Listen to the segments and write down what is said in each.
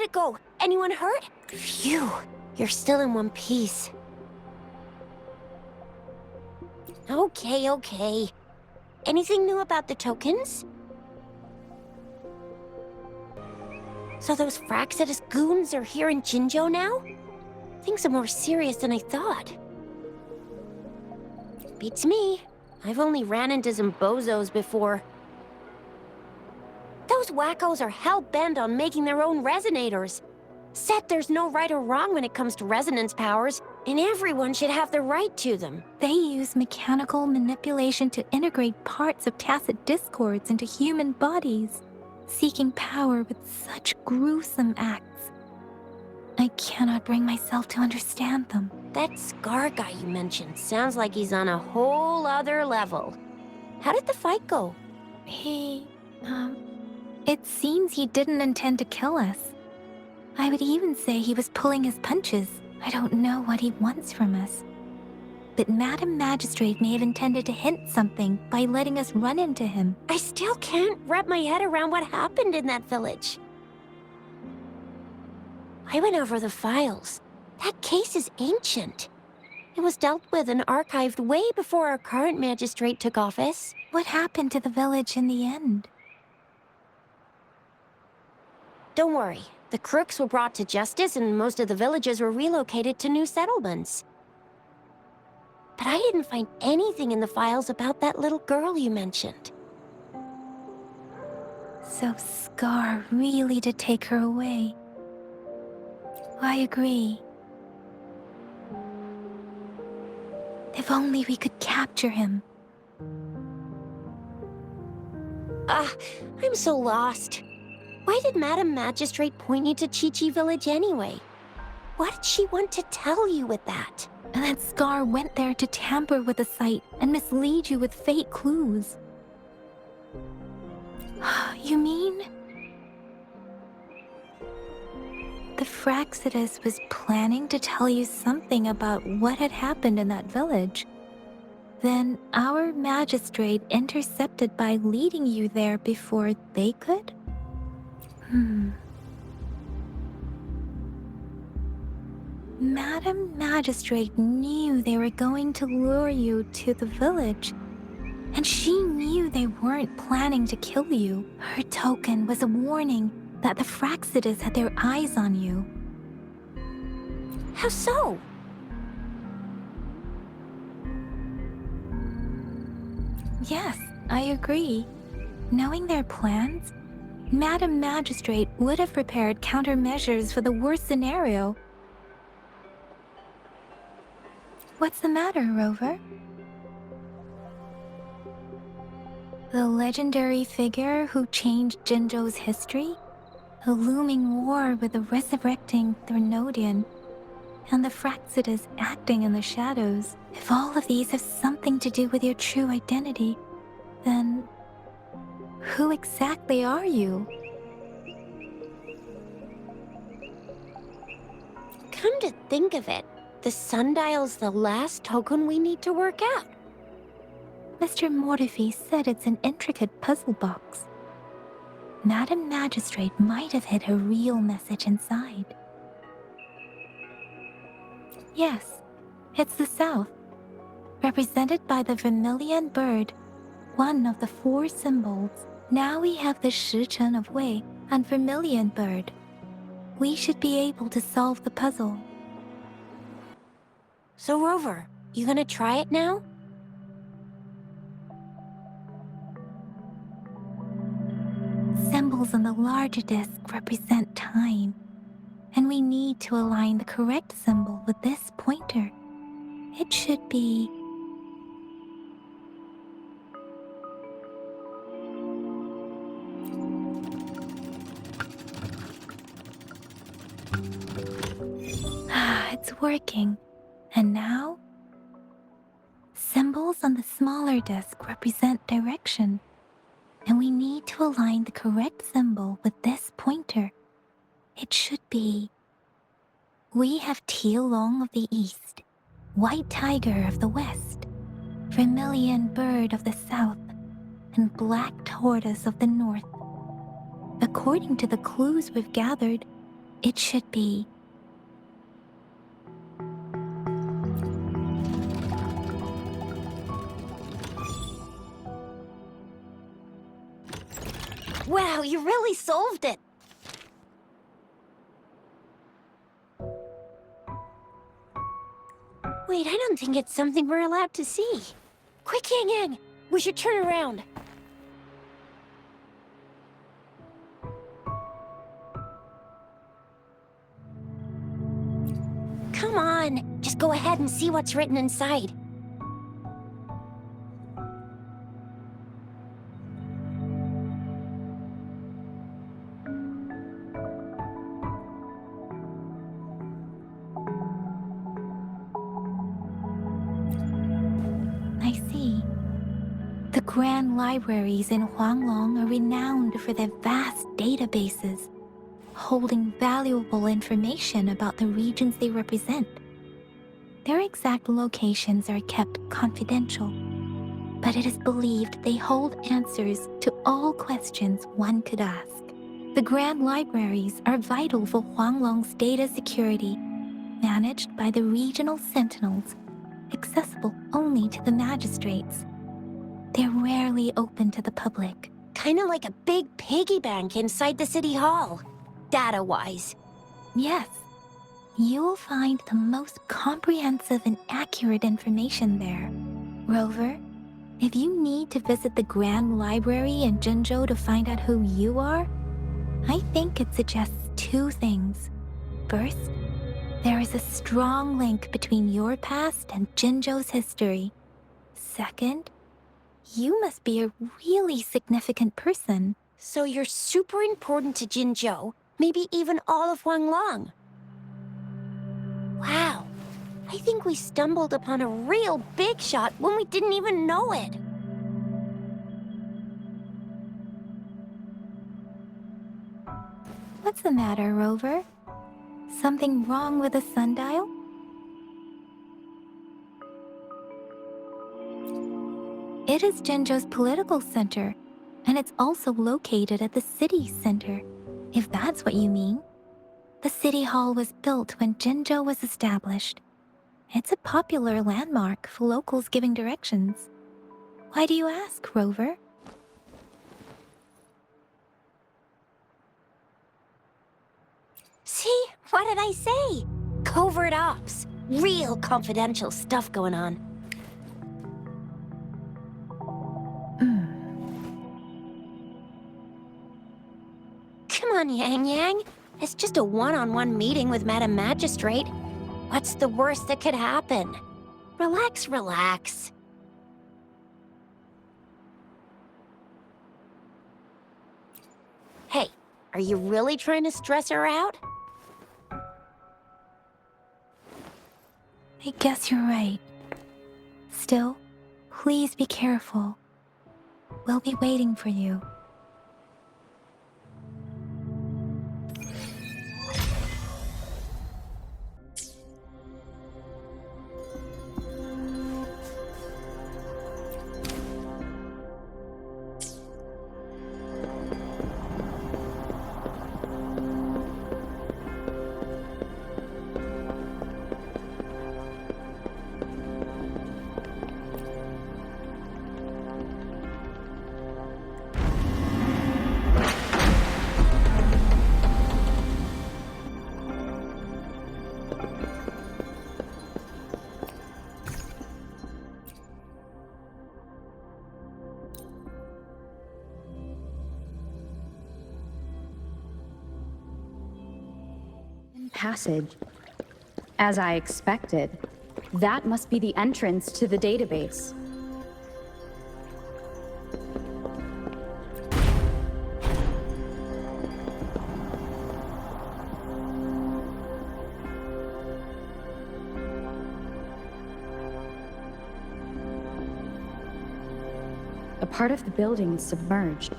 did it go? Anyone hurt? Phew, you're still in one piece. Okay. Anything new about the tokens? So those Fraxidus goons are here in Jinzhou now? Things are more serious than I thought. Beats me. I've only ran into some bozos before. Those wackos are hell-bent on making their own resonators. Said there's no right or wrong when it comes to resonance powers, and everyone should have the right to them. They use mechanical manipulation to integrate parts of tacit discords into human bodies, seeking power with such gruesome acts. I cannot bring myself to understand them. That Scar guy you mentioned sounds like he's on a whole other level. How did the fight go? It seems he didn't intend to kill us. I would even say he was pulling his punches. I don't know what he wants from us. But Madam Magistrate may have intended to hint something by letting us run into him. I still can't wrap my head around what happened in that village. I went over the files. That case is ancient. It was dealt with and archived way before our current magistrate took office. What happened to the village in the end? Don't worry. The crooks were brought to justice and most of the villagers were relocated to new settlements. But I didn't find anything in the files about that little girl you mentioned. So Scar really did take her away. I agree. If only we could capture him. I'm so lost. Why did Madam Magistrate point you to Chi-Chi Village anyway? What did she want to tell you with that? And that Scar went there to tamper with the site and mislead you with fake clues. You mean? The Fraxidus was planning to tell you something about what had happened in that village. Then our magistrate intercepted by leading you there before they could? Madam Magistrate knew they were going to lure you to the village, and she knew they weren't planning to kill you. Her token was a warning that the Fraxidus had their eyes on you. How so? Yes, I agree. Knowing their plans, Madam Magistrate would have prepared countermeasures for the worst scenario. What's the matter, Rover? The legendary figure who changed Jinzhou's history? A looming war with the resurrecting Threnodian, and the Fraxidus acting in the shadows. If all of these have something to do with your true identity, then who exactly are you? Come to think of it, the sundial's the last token we need to work out. Mr. Mortefi said it's an intricate puzzle box. Madam Magistrate might have hid a real message inside. Yes, it's the South, represented by the vermilion bird, one of the 4 symbols. Now we have the Shichen of Wei and vermilion bird. We should be able to solve the puzzle. So Rover, you gonna try it now? Symbols on the larger disc represent time, and we need to align the correct symbol with this pointer. It should be... It's working. And now? Symbols on the smaller disc represent direction, and we need to align the correct symbol with this pointer. It should be... We have Tealong of the East, White Tiger of the West, Vermilion Bird of the South, and Black Tortoise of the North. According to the clues we've gathered, It should be. Wow, you really solved it! Wait, I don't think it's something we're allowed to see. Quick, Yang Yang! We should turn around. Come on, just go ahead and see what's written inside. I see. The grand libraries in Huanglong are renowned for their vast databases, holding valuable information about the regions they represent. Their exact locations are kept confidential, but it is believed they hold answers to all questions one could ask. The grand libraries are vital for Huanglong's data security, managed by the regional sentinels, accessible only to the magistrates. They're rarely open to the public. Kinda like a big piggy bank inside the city hall, data-wise. Yes, you will find the most comprehensive and accurate information there. Rover, if you need to visit the Grand Library in Jinzhou to find out who you are, I think it suggests two things. First, there is a strong link between your past and Jinzhou's history. Second, you must be a really significant person. So you're super important to Jinzhou, maybe even all of Huanglong. Wow, I think we stumbled upon a real big shot when we didn't even know it. What's the matter, Rover? Something wrong with the sundial? It is Jinzhou's political center, and it's also located at the city center, if that's what you mean. The city hall was built when Jinzhou was established. It's a popular landmark for locals giving directions. Why do you ask, Rover? See, what did I say? Covert ops. Real confidential stuff going on. Come on, Yang Yang. It's just a one-on-one meeting with Madam Magistrate. What's the worst that could happen? Relax, relax. Hey, are you really trying to stress her out? I guess you're right. Still, please be careful. We'll be waiting for you. Passage. As I expected, that must be the entrance to the database. A part of the building is submerged.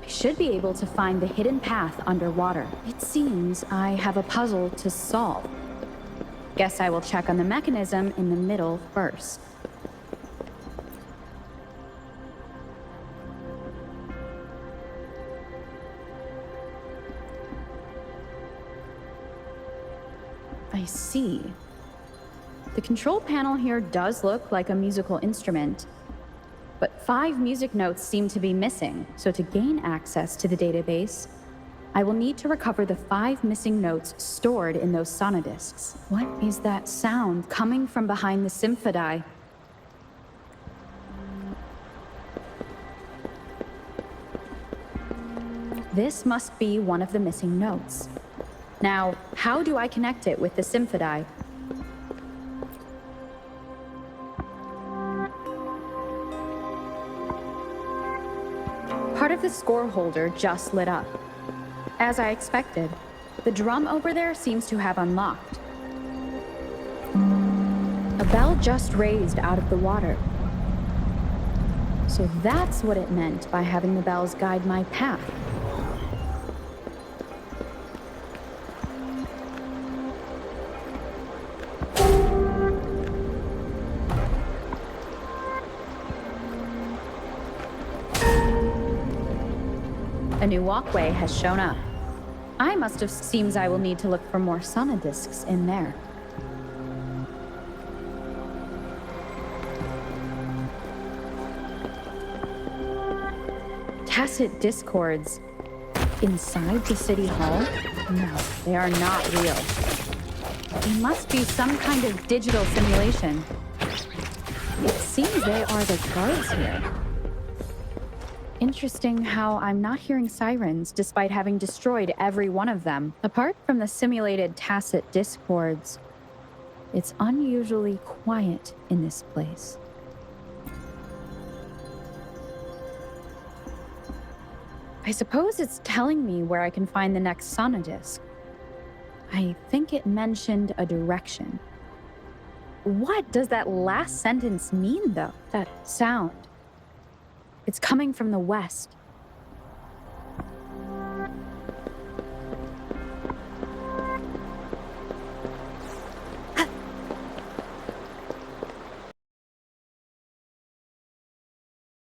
I should be able to find the hidden path underwater. It seems I have a puzzle to solve. Guess I will check on the mechanism in the middle first. I see. The control panel here does look like a musical instrument, but 5 music notes seem to be missing, so to gain access to the database, I will need to recover the 5 missing notes stored in those sonodiscs. What is that sound coming from behind the symphodi? This must be one of the missing notes. Now, how do I connect it with the symphodi? Part of the score holder just lit up. As I expected, the drum over there seems to have unlocked. A bell just raised out of the water. So that's what it meant by having the bells guide my path. A new walkway has shown up. Seems I will need to look for more sonodiscs in there. Tacit discords inside the city hall? No, they are not real. They must be some kind of digital simulation. It seems they are the guards here. Interesting how I'm not hearing sirens despite having destroyed every one of them. Apart from the simulated tacit discords, it's unusually quiet in this place. I suppose it's telling me where I can find the next sonodisc. I think it mentioned a direction. What does that last sentence mean, though? That sound. It's coming from the west.